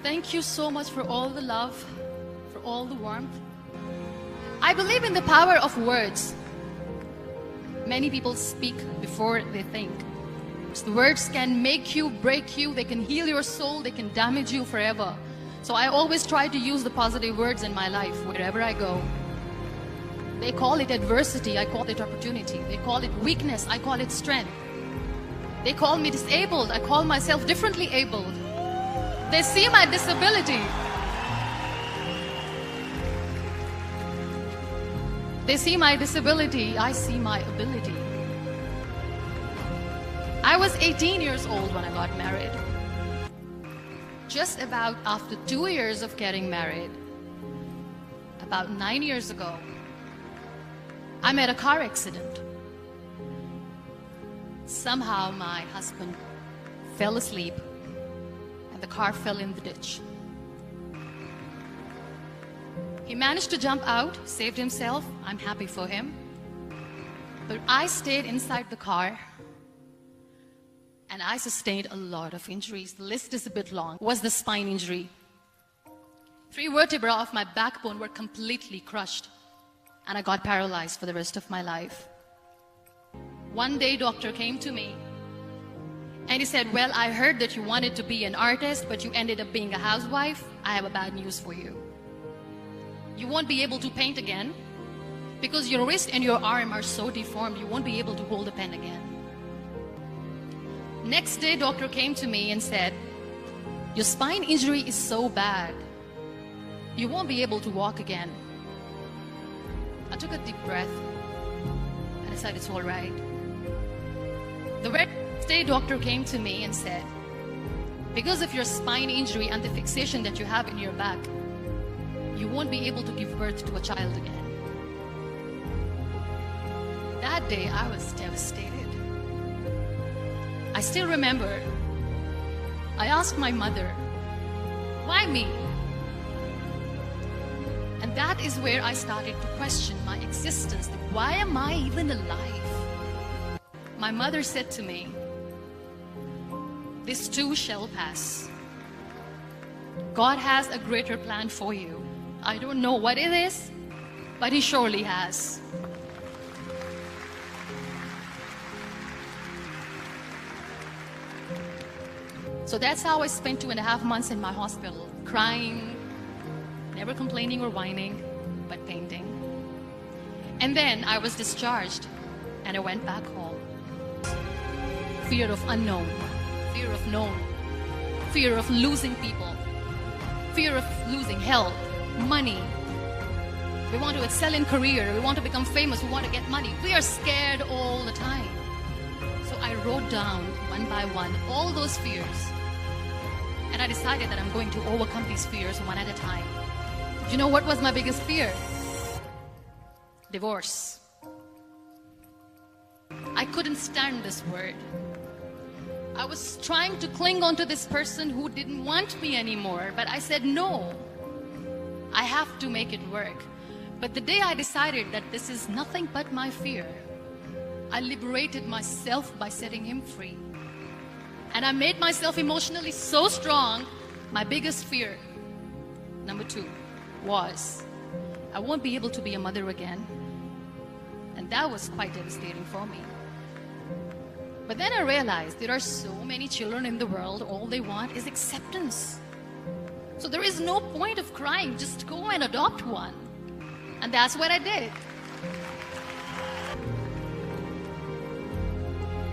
Thank you so much for all the love, for all the warmth. I believe in the power of words. Many people speak before they think. The words can make you, break you, they can heal your soul, they can damage you forever. So I always try to use the positive words in my life wherever I go. They call it adversity, I call it opportunity. They call it weakness, I call it strength. They call me disabled, I call myself differently abled. They see my disability. They see my disability, I see my ability. I was 18 years old when I got married. Just about after 2 years of getting married, about 9 years ago, I met a car accident. Somehow my husband fell asleep and the car fell in the ditch. He managed to jump out, saved himself. I'm happy for him. But I stayed inside the car and I sustained a lot of injuries. The list is a bit long. Was the spine injury. 3 vertebrae of my backbone were completely crushed and I got paralyzed for the rest of my life. One day, doctor came to me and he said, well, I heard that you wanted to be an artist, but you ended up being a housewife. I have a bad news for you. You won't be able to paint again because your wrist and your arm are so deformed, you won't be able to hold a pen again. Next day, doctor came to me and said, your spine injury is so bad, you won't be able to walk again. I took a deep breath and I said, it's all right. The very next day, doctor came to me and said, because of your spine injury and the fixation that you have in your back, you won't be able to give birth to a child again. That day, I was devastated. I still remember, I asked my mother, why me? And that is where I started to question my existence. Why am I even alive? My mother said to me, this too shall pass. God has a greater plan for you. I don't know what it is, but He surely has. So that's how I spent 2.5 months in my hospital, crying, never complaining or whining, but painting. And then I was discharged and I went back home. Fear of unknown, fear of known, fear of losing people, fear of losing health, money. We want to excel in career, we want to become famous, we want to get money. We are scared all the time. So I wrote down one by one all those fears. And I decided that I'm going to overcome these fears one at a time. You know what was my biggest fear? Divorce. I couldn't stand this word. I was trying to cling on to this person who didn't want me anymore, but I said no. I have to make it work. But the day I decided that this is nothing but my fear, I liberated myself by setting him free. And I made myself emotionally so strong. My biggest fear, number 2, was I won't be able to be a mother again. And that was quite devastating for me. But then I realized there are so many children in the world, all they want is acceptance. So there is no point of crying, just go and adopt one. And that's what I did.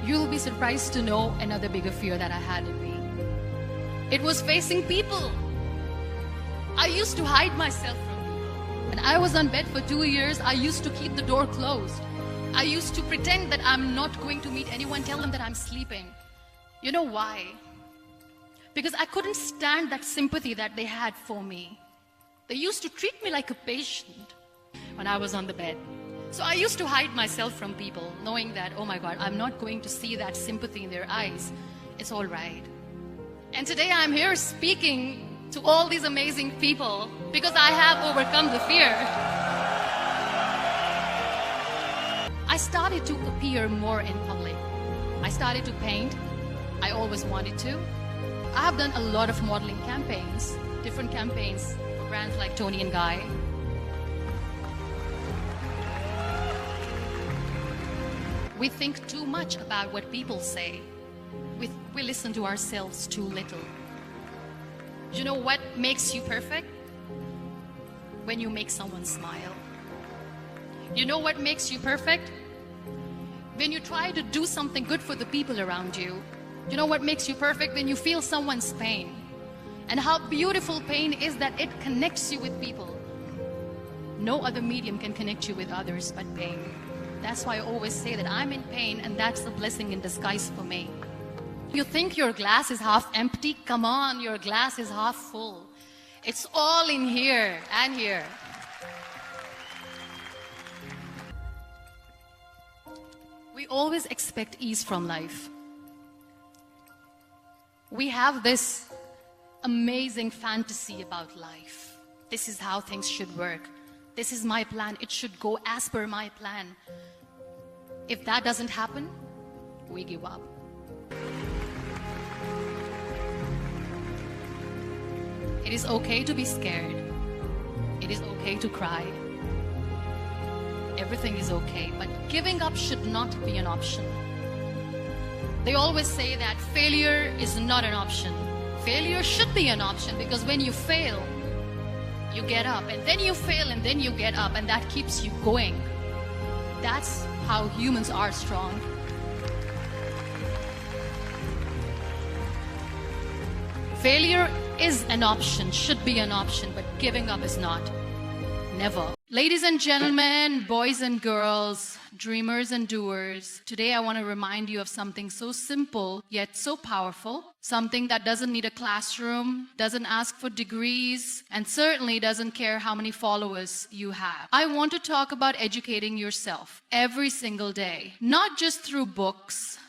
You'll be surprised to know another bigger fear that I had in me. It was facing people. I used to hide myself from people. When I was on bed for 2 years, I used to keep the door closed. I used to pretend that I'm not going to meet anyone, tell them that I'm sleeping. You know why? Because I couldn't stand that sympathy that they had for me. They used to treat me like a patient when I was on the bed. So I used to hide myself from people, knowing that, oh my God, I'm not going to see that sympathy in their eyes. It's all right. And today I'm here speaking to all these amazing people because I have overcome the fear. I started to appear more in public. I started to paint. I always wanted to. I have done a lot of modeling campaigns, different campaigns for brands like Toni and Guy. We think too much about what people say. We listen to ourselves too little. You know what makes you perfect? When you make someone smile. You know what makes you perfect? When you try to do something good for the people around you. You know what makes you perfect? When you feel someone's pain. And how beautiful pain is that it connects you with people. No other medium can connect you with others but pain. That's why I always say that I'm in pain, and that's a blessing in disguise for me. You think your glass is half empty? Come on, your glass is half full. It's all in here and here. We always expect ease from life. We have this amazing fantasy about life. This is how things should work. This is my plan. It should go as per my plan. If that doesn't happen, we give up. It is okay to be scared. It is okay to cry. Everything is okay, but giving up should not be an option. They always say that failure is not an option. Failure should be an option, because when you fail, you get up, and then you fail, and then you get up, and that keeps you going. That's how humans are strong. Failure is an option, should be an option, but giving up is not. Never. Ladies and gentlemen, boys and girls, dreamers and doers, today I want to remind you of something so simple yet so powerful, something that doesn't need a classroom, doesn't ask for degrees, and certainly doesn't care how many followers you have. I want to talk about educating yourself every single day, not just through books,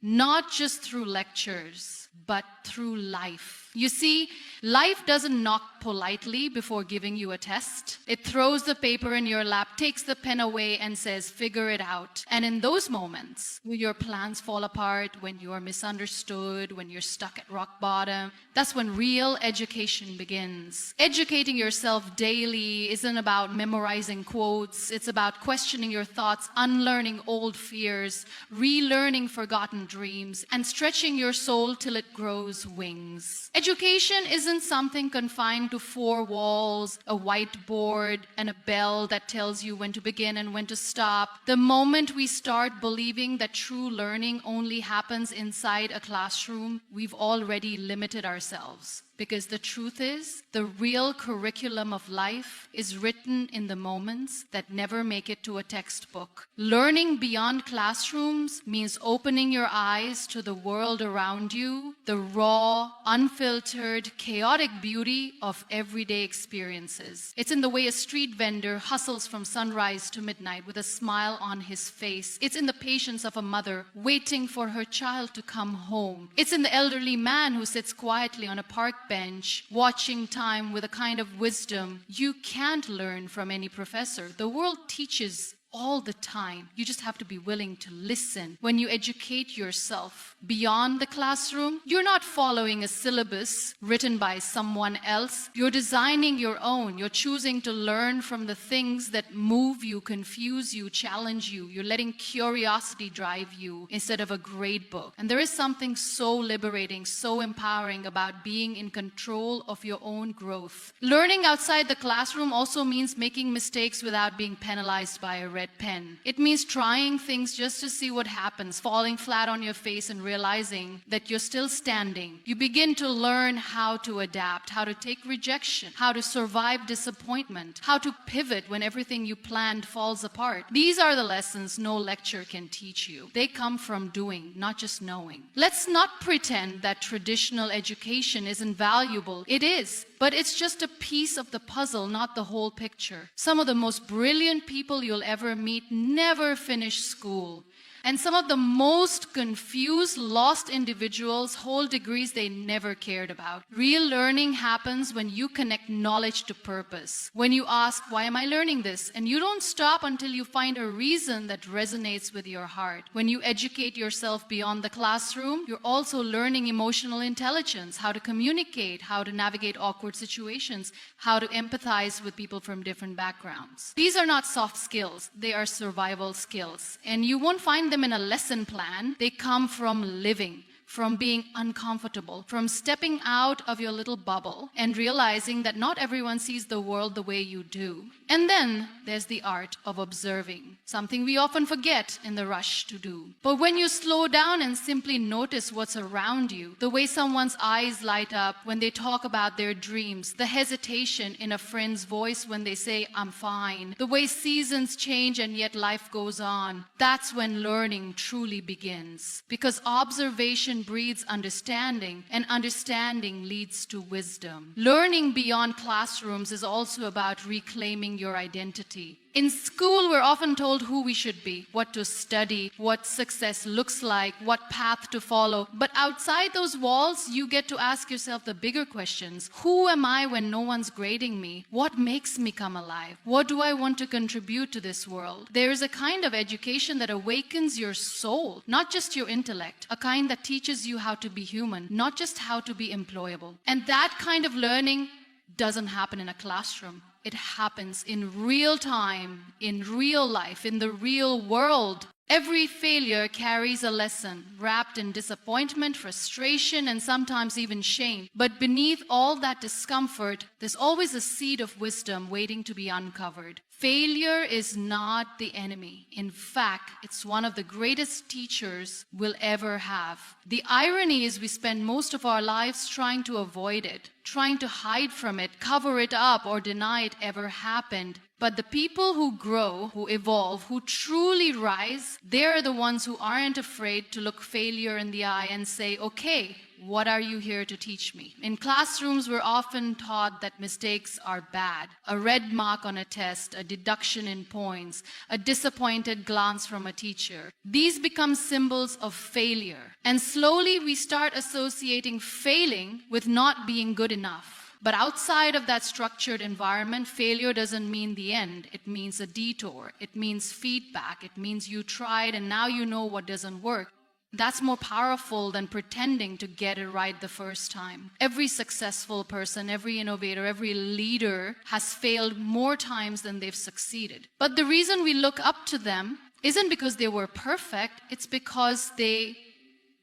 not just through lectures, but through life. You see, life doesn't knock politely before giving you a test. It throws the paper in your lap, takes the pen away, and says, figure it out. And in those moments, when your plans fall apart, when you are misunderstood, when you're stuck at rock bottom, that's when real education begins. Educating yourself daily isn't about memorizing quotes. It's about questioning your thoughts, unlearning old fears, relearning forgotten dreams, and stretching your soul till it grows wings. Education isn't something confined to four walls, a whiteboard, and a bell that tells you when to begin and when to stop. The moment we start believing that true learning only happens inside a classroom, we've already limited ourselves. Because the truth is, the real curriculum of life is written in the moments that never make it to a textbook. Learning beyond classrooms means opening your eyes to the world around you, the raw, unfiltered, chaotic beauty of everyday experiences. It's in the way a street vendor hustles from sunrise to midnight with a smile on his face. It's in the patience of a mother waiting for her child to come home. It's in the elderly man who sits quietly on a park bench, watching time with a kind of wisdom you can't learn from any professor. The world teaches all the time. You just have to be willing to listen. When you educate yourself beyond the classroom, you're not following a syllabus written by someone else. You're designing your own. You're choosing to learn from the things that move you, confuse you, challenge you. You're letting curiosity drive you instead of a grade book. And there is something so liberating, so empowering about being in control of your own growth. Learning outside the classroom also means making mistakes without being penalized by a red pen. It means trying things just to see what happens, falling flat on your face and realizing that you're still standing. You begin to learn how to adapt, how to take rejection, how to survive disappointment, how to pivot when everything you planned falls apart. These are the lessons no lecture can teach you. They come from doing, not just knowing. Let's not pretend that traditional education isn't valuable. It is. But it's just a piece of the puzzle, not the whole picture. Some of the most brilliant people you'll ever meet never finish school. And some of the most confused, lost individuals hold degrees they never cared about. Real learning happens when you connect knowledge to purpose. When you ask, why am I learning this? And you don't stop until you find a reason that resonates with your heart. When you educate yourself beyond the classroom, you're also learning emotional intelligence, how to communicate, how to navigate awkward situations, how to empathize with people from different backgrounds. These are not soft skills, they are survival skills. And you won't find them in a lesson plan. They come from living, from being uncomfortable, from stepping out of your little bubble and realizing that not everyone sees the world the way you do. And then there's the art of observing, something we often forget in the rush to do. But when you slow down and simply notice what's around you, the way someone's eyes light up when they talk about their dreams, the hesitation in a friend's voice when they say, I'm fine, the way seasons change and yet life goes on, that's when learning truly begins. Because observation breeds understanding, and understanding leads to wisdom. Learning beyond classrooms is also about reclaiming your identity. In school, we're often told who we should be, what to study, what success looks like, what path to follow. But outside those walls, you get to ask yourself the bigger questions. Who am I when no one's grading me? What makes me come alive? What do I want to contribute to this world? There is a kind of education that awakens your soul, not just your intellect, a kind that teaches you how to be human, not just how to be employable. And that kind of learning doesn't happen in a classroom. It happens in real time, in real life, in the real world. Every failure carries a lesson, wrapped in disappointment, frustration, and sometimes even shame. But beneath all that discomfort, there's always a seed of wisdom waiting to be uncovered. Failure is not the enemy. In fact, it's one of the greatest teachers we'll ever have. The irony is we spend most of our lives trying to avoid it, trying to hide from it, cover it up, or deny it ever happened. But the people who grow, who evolve, who truly rise, they're the ones who aren't afraid to look failure in the eye and say, okay, what are you here to teach me? In classrooms, we're often taught that mistakes are bad. A red mark on a test, a deduction in points, a disappointed glance from a teacher. These become symbols of failure. And slowly we start associating failing with not being good enough. But outside of that structured environment, failure doesn't mean the end. It means a detour. It means feedback. It means you tried and now you know what doesn't work. That's more powerful than pretending to get it right the first time. Every successful person, every innovator, every leader has failed more times than they've succeeded. But the reason we look up to them isn't because they were perfect, it's because they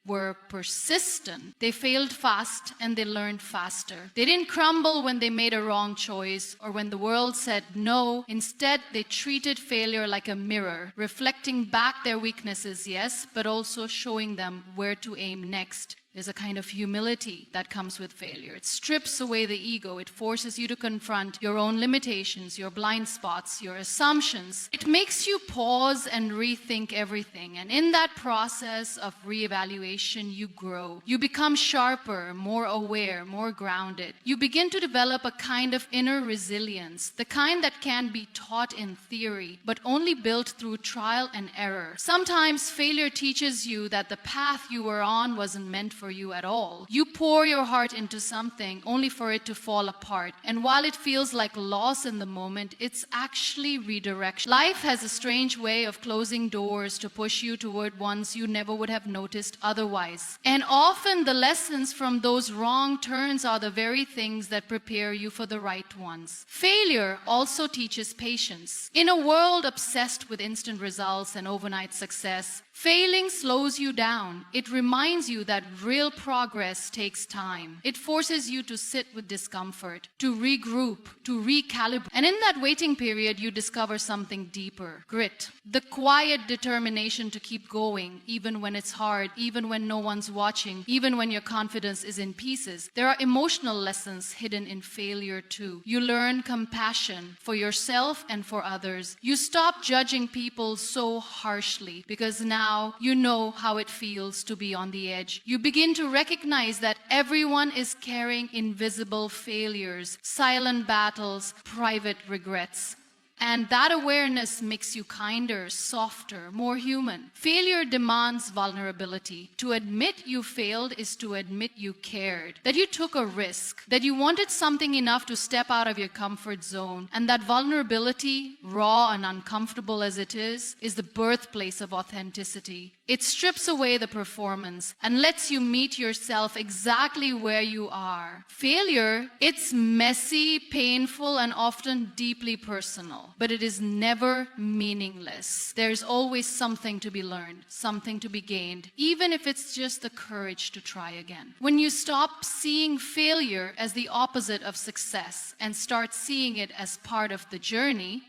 were persistent. They failed fast and they learned faster. They didn't crumble when they made a wrong choice or when the world said no. Instead, they treated failure like a mirror, reflecting back their weaknesses, yes, but also showing them where to aim next. There's a kind of humility that comes with failure. It strips away the ego. It forces you to confront your own limitations, your blind spots, your assumptions. It makes you pause and rethink everything. And in that process of reevaluation, you grow. You become sharper, more aware, more grounded. You begin to develop a kind of inner resilience, the kind that can be taught in theory, but only built through trial and error. Sometimes failure teaches you that the path you were on wasn't meant for you at all. You pour your heart into something only for it to fall apart. And while it feels like loss in the moment, it's actually redirection. Life has a strange way of closing doors to push you toward ones you never would have noticed otherwise. And often the lessons from those wrong turns are the very things that prepare you for the right ones. Failure also teaches patience. In a world obsessed with instant results and overnight success, failing slows you down. It reminds you that real progress takes time. It forces you to sit with discomfort, to regroup, to recalibrate. And in that waiting period, you discover something deeper: grit. The quiet determination to keep going, even when it's hard, even when no one's watching, even when your confidence is in pieces. There are emotional lessons hidden in failure too. You learn compassion for yourself and for others. You stop judging people so harshly because now you know how it feels to be on the edge. You begin to recognize that everyone is carrying invisible failures, silent battles, private regrets. And that awareness makes you kinder, softer, more human. Failure demands vulnerability. To admit you failed is to admit you cared, that you took a risk, that you wanted something enough to step out of your comfort zone. And that vulnerability, raw and uncomfortable as it is the birthplace of authenticity. It strips away the performance and lets you meet yourself exactly where you are. Failure, it's messy, painful, and often deeply personal, but it is never meaningless. There's always something to be learned, something to be gained, even if it's just the courage to try again. When you stop seeing failure as the opposite of success and start seeing it as part of the journey,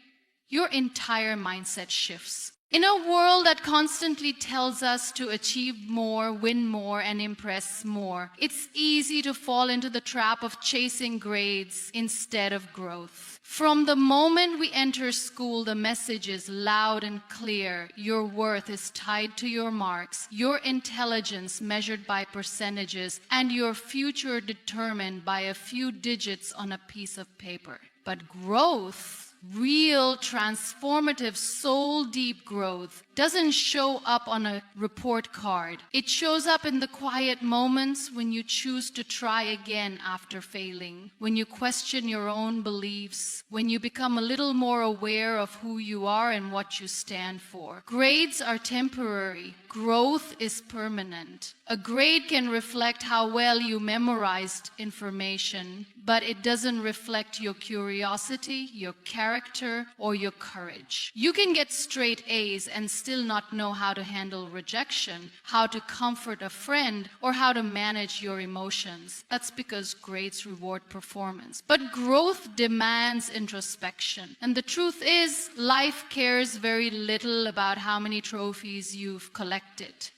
your entire mindset shifts. In a world that constantly tells us to achieve more, win more, and impress more, it's easy to fall into the trap of chasing grades instead of growth. From the moment we enter school, the message is loud and clear. Your worth is tied to your marks, your intelligence measured by percentages, and your future determined by a few digits on a piece of paper. But growth, real, transformative, soul-deep growth doesn't show up on a report card. It shows up in the quiet moments when you choose to try again after failing, when you question your own beliefs, when you become a little more aware of who you are and what you stand for. Grades are temporary. Growth is permanent. A grade can reflect how well you memorized information, but it doesn't reflect your curiosity, your character, or your courage. You can get straight A's and still not know how to handle rejection, how to comfort a friend, or how to manage your emotions. That's because grades reward performance. But growth demands introspection. And the truth is, life cares very little about how many trophies you've collected.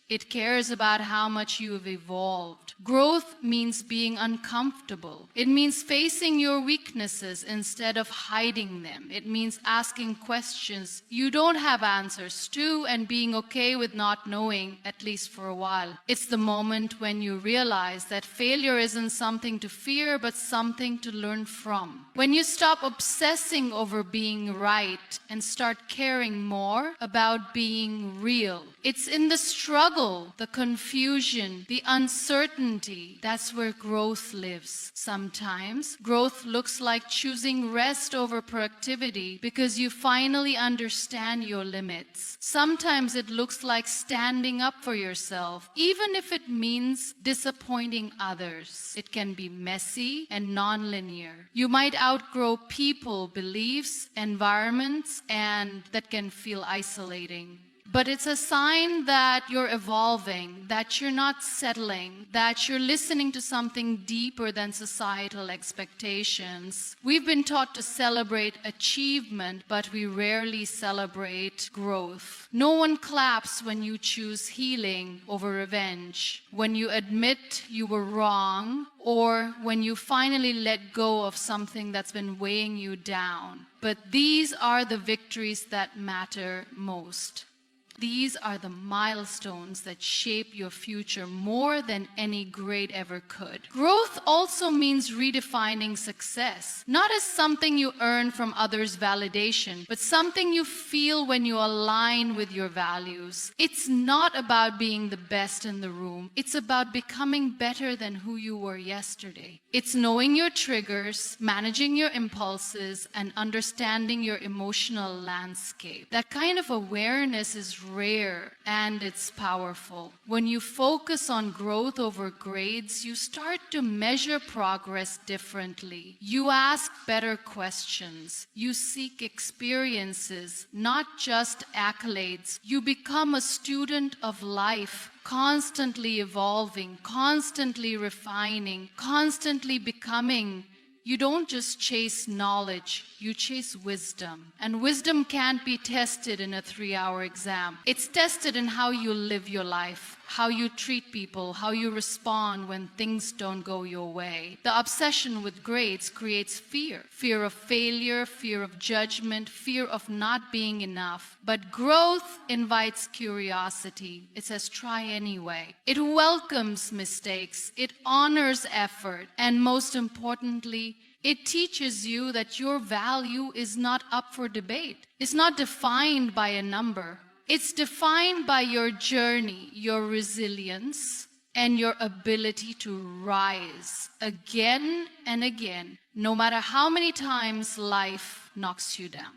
It cares about how much you have evolved. Growth means being uncomfortable. It means facing your weaknesses instead of hiding them. It means asking questions you don't have answers to and being okay with not knowing, at least for a while. It's the moment when you realize that failure isn't something to fear, but something to learn from. When you stop obsessing over being right and start caring more about being real. It's in the struggle, the confusion, the uncertainty, that's where growth lives. Sometimes growth looks like choosing rest over productivity because you finally understand your limits. Sometimes it looks like standing up for yourself, even if it means disappointing others. It can be messy and non-linear. You might outgrow people, beliefs, environments, and that can feel isolating. But it's a sign that you're evolving, that you're not settling, that you're listening to something deeper than societal expectations. We've been taught to celebrate achievement, but we rarely celebrate growth. No one claps when you choose healing over revenge, when you admit you were wrong, or when you finally let go of something that's been weighing you down. But these are the victories that matter most. These are the milestones that shape your future more than any grade ever could. Growth also means redefining success, not as something you earn from others' validation, but something you feel when you align with your values. It's not about being the best in the room. It's about becoming better than who you were yesterday. It's knowing your triggers, managing your impulses, and understanding your emotional landscape. That kind of awareness is rare and it's powerful. When you focus on growth over grades, you start to measure progress differently. You ask better questions. You seek experiences, not just accolades. You become a student of life, constantly evolving, constantly refining, constantly becoming. You don't just chase knowledge, you chase wisdom. And wisdom can't be tested in a 3-hour exam. It's tested in how you live your life, how you treat people, how you respond when things don't go your way. The obsession with grades creates fear. Fear of failure, fear of judgment, fear of not being enough. But growth invites curiosity. It says, try anyway. It welcomes mistakes. It honors effort. And most importantly, it teaches you that your value is not up for debate. It's not defined by a number. It's defined by your journey, your resilience, and your ability to rise again and again, no matter how many times life knocks you down.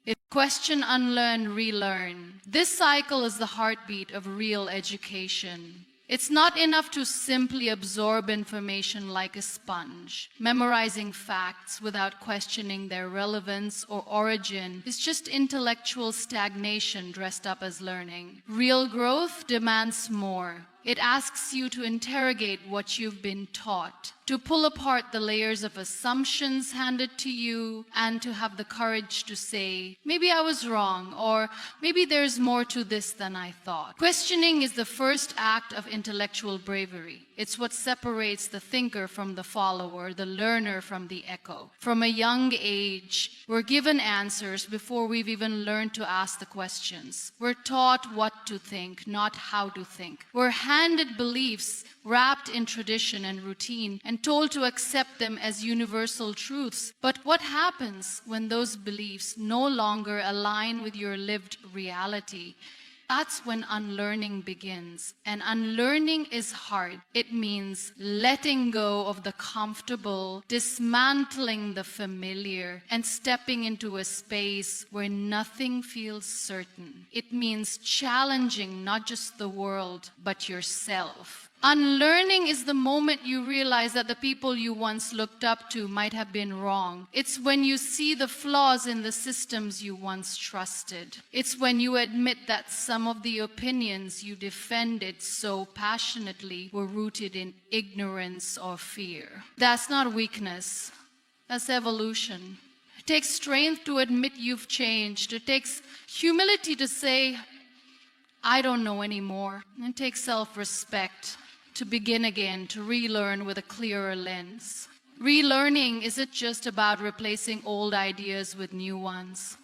If question, unlearn, relearn. This cycle is the heartbeat of real education. It's not enough to simply absorb information like a sponge. Memorizing facts without questioning their relevance or origin is just intellectual stagnation dressed up as learning. Real growth demands more. It asks you to interrogate what you've been taught, to pull apart the layers of assumptions handed to you, and to have the courage to say, maybe I was wrong, or maybe there's more to this than I thought. Questioning is the first act of intellectual bravery. It's what separates the thinker from the follower, the learner from the echo. From a young age, we're given answers before we've even learned to ask the questions. We're taught what to think, not how to think. We're handed beliefs wrapped in tradition and routine and told to accept them as universal truths. But what happens when those beliefs no longer align with your lived reality? That's when unlearning begins. And unlearning is hard. It means letting go of the comfortable, dismantling the familiar, and stepping into a space where nothing feels certain. It means challenging not just the world, but yourself. Unlearning is the moment you realize that the people you once looked up to might have been wrong. It's when you see the flaws in the systems you once trusted. It's when you admit that some of the opinions you defended so passionately were rooted in ignorance or fear. That's not weakness. That's evolution. It takes strength to admit you've changed. It takes humility to say, I don't know anymore. And it takes self-respect to begin again, to relearn with a clearer lens. Relearning isn't just about replacing old ideas with new ones.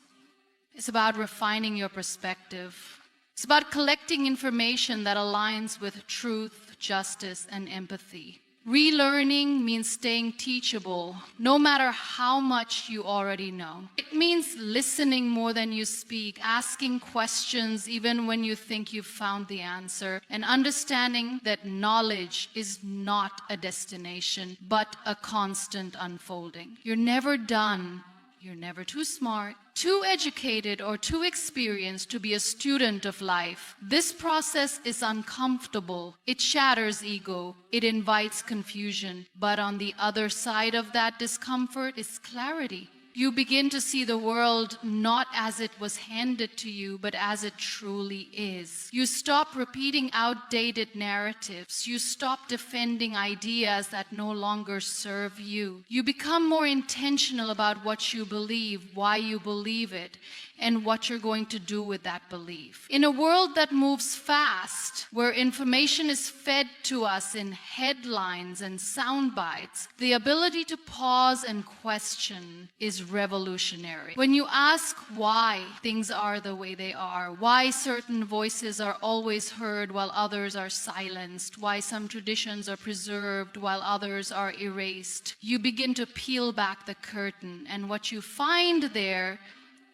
It's about refining your perspective. It's about collecting information that aligns with truth, justice, and empathy. Relearning means staying teachable, no matter how much you already know. It means listening more than you speak, asking questions even when you think you've found the answer, and understanding that knowledge is not a destination, but a constant unfolding. You're never done. You're never too smart, too educated, or too experienced to be a student of life. This process is uncomfortable. It shatters ego. It invites confusion. But on the other side of that discomfort is clarity. You begin to see the world not as it was handed to you, but as it truly is. You stop repeating outdated narratives. You stop defending ideas that no longer serve you. You become more intentional about what you believe, why you believe it, and what you're going to do with that belief. In a world that moves fast, where information is fed to us in headlines and sound bites, the ability to pause and question is revolutionary. When you ask why things are the way they are, why certain voices are always heard while others are silenced, why some traditions are preserved while others are erased, you begin to peel back the curtain, and what you find there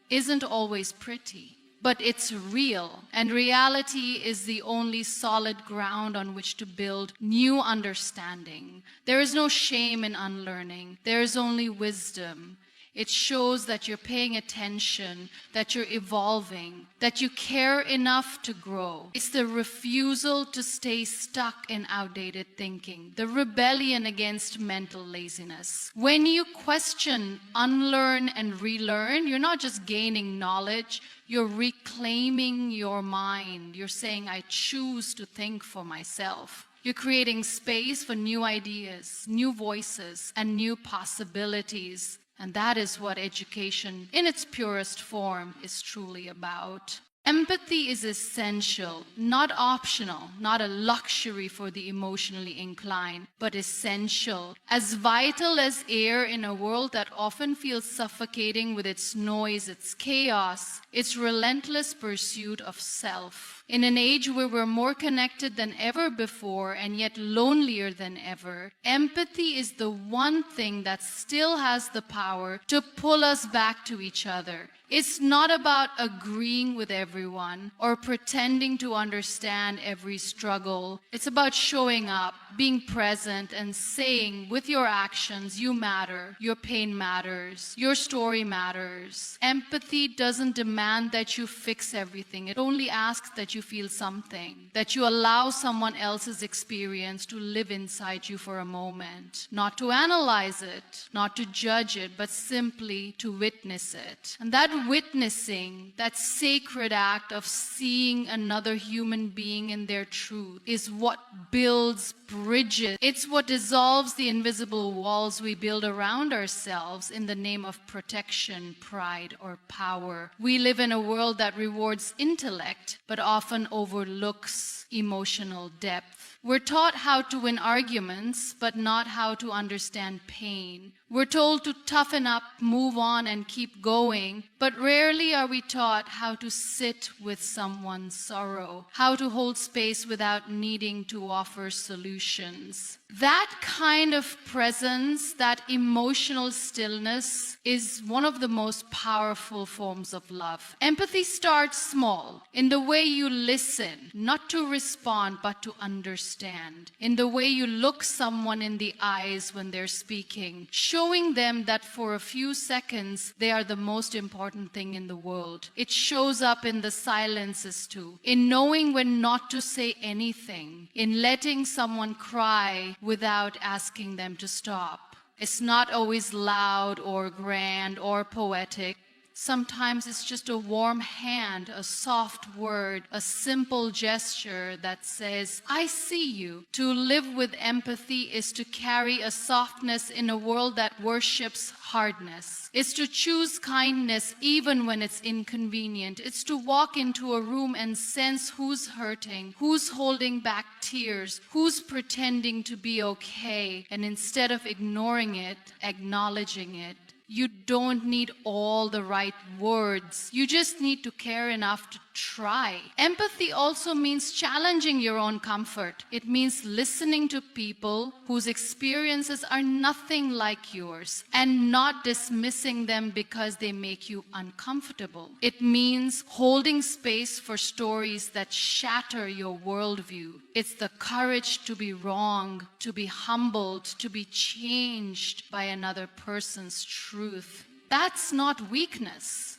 isn't always pretty, but it's real, and reality is the only solid ground on which to build new understanding. There is no shame in unlearning. There is only wisdom. It shows that you're paying attention, that you're evolving, that you care enough to grow. It's the refusal to stay stuck in outdated thinking, the rebellion against mental laziness. When you question, unlearn, and relearn, you're not just gaining knowledge, you're reclaiming your mind. You're saying, I choose to think for myself. You're creating space for new ideas, new voices, and new possibilities. And that is what education, in its purest form, is truly about. Empathy is essential, not optional, not a luxury for the emotionally inclined, but essential, as vital as air in a world that often feels suffocating with its noise, its chaos, its relentless pursuit of self. In an age where we're more connected than ever before and yet lonelier than ever, empathy is the one thing that still has the power to pull us back to each other. It's not about agreeing with everyone or pretending to understand every struggle. It's about showing up, being present, and saying with your actions, you matter, your pain matters, your story matters. Empathy doesn't demand that you fix everything. It only asks that you feel something, that you allow someone else's experience to live inside you for a moment, not to analyze it, not to judge it, but simply to witness it. And that witnessing, that sacred act of seeing another human being in their truth, is what builds bridges. It's what dissolves the invisible walls we build around ourselves in the name of protection, pride, or power. We live in a world that rewards intellect, but often overlooks emotional depth. We're taught how to win arguments, but not how to understand pain. We're told to toughen up, move on, and keep going, but rarely are we taught how to sit with someone's sorrow, how to hold space without needing to offer solutions. That kind of presence, that emotional stillness, is one of the most powerful forms of love. Empathy starts small, in the way you listen, not to respond, but to understand, in the way you look someone in the eyes when they're speaking, showing them that for a few seconds they are the most important thing in the world. It shows up in the silences too, in knowing when not to say anything, in letting someone cry without asking them to stop. It's not always loud or grand or poetic. Sometimes it's just a warm hand, a soft word, a simple gesture that says, I see you. To live with empathy is to carry a softness in a world that worships hardness. It's to choose kindness even when it's inconvenient. It's to walk into a room and sense who's hurting, who's holding back tears, who's pretending to be okay, and instead of ignoring it, acknowledging it. You don't need all the right words. You just need to care enough to try. Empathy also means challenging your own comfort. It means listening to people whose experiences are nothing like yours and not dismissing them because they make you uncomfortable. It means holding space for stories that shatter your worldview. It's the courage to be wrong, to be humbled, to be changed by another person's truth. That's not weakness.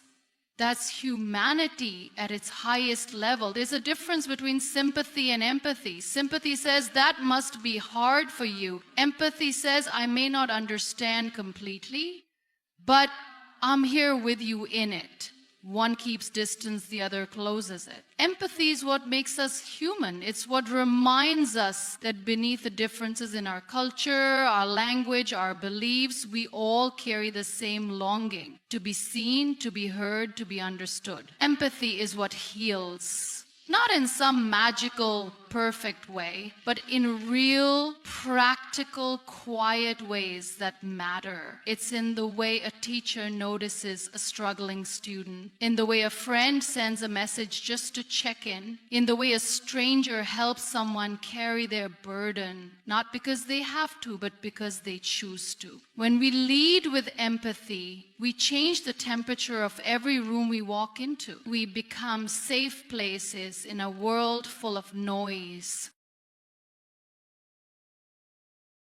That's humanity at its highest level. There's a difference between sympathy and empathy. Sympathy says, that must be hard for you. Empathy says, I may not understand completely, but I'm here with you in it. One keeps distance, the other closes it. Empathy is what makes us human. It's what reminds us that beneath the differences in our culture, our language, our beliefs, we all carry the same longing to be seen, to be heard, to be understood. Empathy is what heals. Not in some magical, perfect way, but in real, practical, quiet ways that matter. It's in the way a teacher notices a struggling student, in the way a friend sends a message just to check in the way a stranger helps someone carry their burden, not because they have to, but because they choose to. When we lead with empathy, we change the temperature of every room we walk into. We become safe places in a world full of noise.